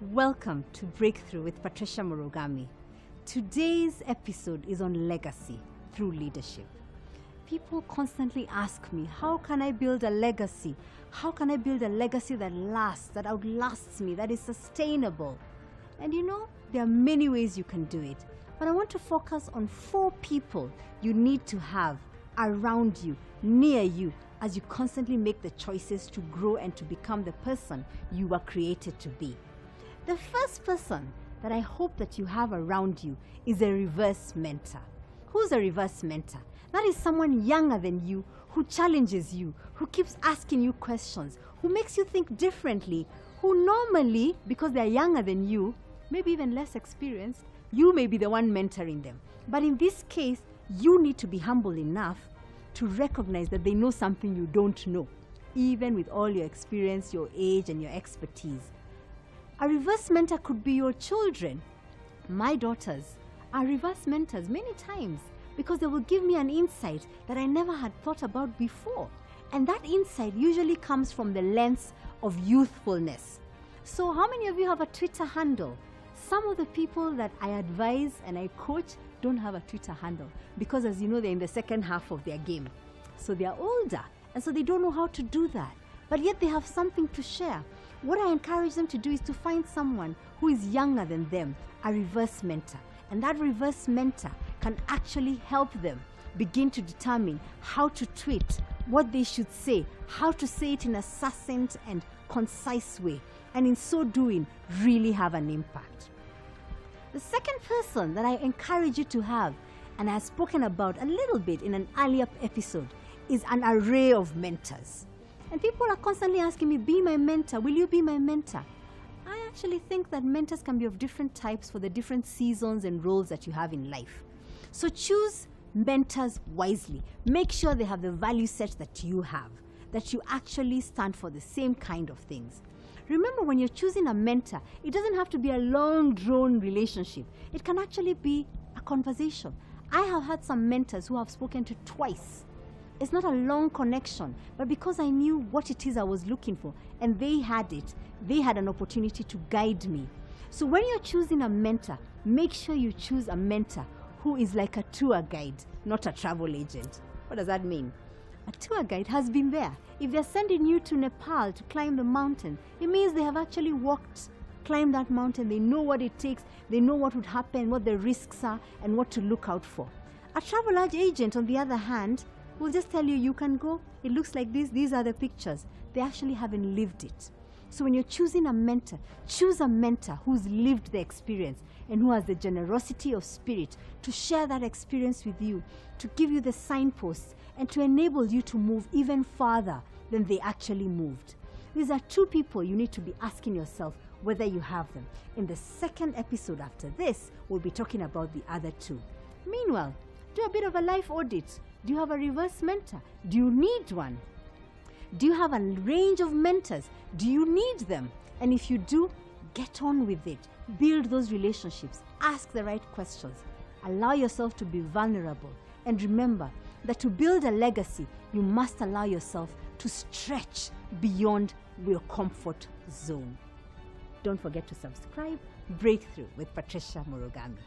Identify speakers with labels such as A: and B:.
A: Welcome to Breakthrough with Patricia Murugami. Today's episode is on legacy through leadership. People constantly ask me, how can I build a legacy? How can I build a legacy that lasts, that outlasts me, that is sustainable? And there are many ways you can do it. But I want to focus on 4 people you need to have around you, near you, as you constantly make the choices to grow and to become the person you were created to be. The first person that I hope that you have around you is a reverse mentor. Who's a reverse mentor? That is someone younger than you, who challenges you, who keeps asking you questions, who makes you think differently, who normally, because they're younger than you, maybe even less experienced, you may be the one mentoring them. But in this case, you need to be humble enough to recognize that they know something you don't know, even with all your experience, your age, and your expertise. A reverse mentor could be your children. My daughters are reverse mentors many times because they will give me an insight that I never had thought about before. And that insight usually comes from the lens of youthfulness. So how many of you have a Twitter handle? Some of the people that I advise and I coach don't have a Twitter handle because, as you know, they're in the second half of their game. So they're older, and so they don't know how to do that. But yet they have something to share. What I encourage them to do is to find someone who is younger than them, a reverse mentor. And that reverse mentor can actually help them begin to determine how to tweet, what they should say, how to say it in a succinct and concise way, and in so doing, really have an impact. The second person that I encourage you to have, and I have spoken about a little bit in an earlier episode, is an array of mentors. And people are constantly asking me, be my mentor, will you be my mentor? I actually think that mentors can be of different types for the different seasons and roles that you have in life. So choose mentors wisely. Make sure they have the value set that you have, that you actually stand for the same kind of things. Remember, when you're choosing a mentor, it doesn't have to be a long drawn relationship. It can actually be a conversation. I have had some mentors who I've spoken to twice. It's not a long connection, but because I knew what it is I was looking for and they had it, they had an opportunity to guide me. So when you're choosing a mentor, make sure you choose a mentor who is like a tour guide, not a travel agent. What does that mean? A tour guide has been there. If they're sending you to Nepal to climb the mountain, it means they have actually climbed that mountain. They know what it takes. They know what would happen, what the risks are, and what to look out for. A travel agent, on the other hand, will just tell you, you can go, it looks like this, these are the pictures. They actually haven't lived it. So when you're choosing a mentor, choose a mentor who's lived the experience and who has the generosity of spirit to share that experience with you, to give you the signposts and to enable you to move even farther than they actually moved. These are 2 people you need to be asking yourself whether you have them. In the second episode after this, we'll be talking about the other 2. Meanwhile, do a bit of a life audit. Do you have a reverse mentor? Do you need one? Do you have a range of mentors? Do you need them? And if you do, get on with it. Build those relationships. Ask the right questions. Allow yourself to be vulnerable. And remember that to build a legacy, you must allow yourself to stretch beyond your comfort zone. Don't forget to subscribe. Breakthrough with Patricia Murugami.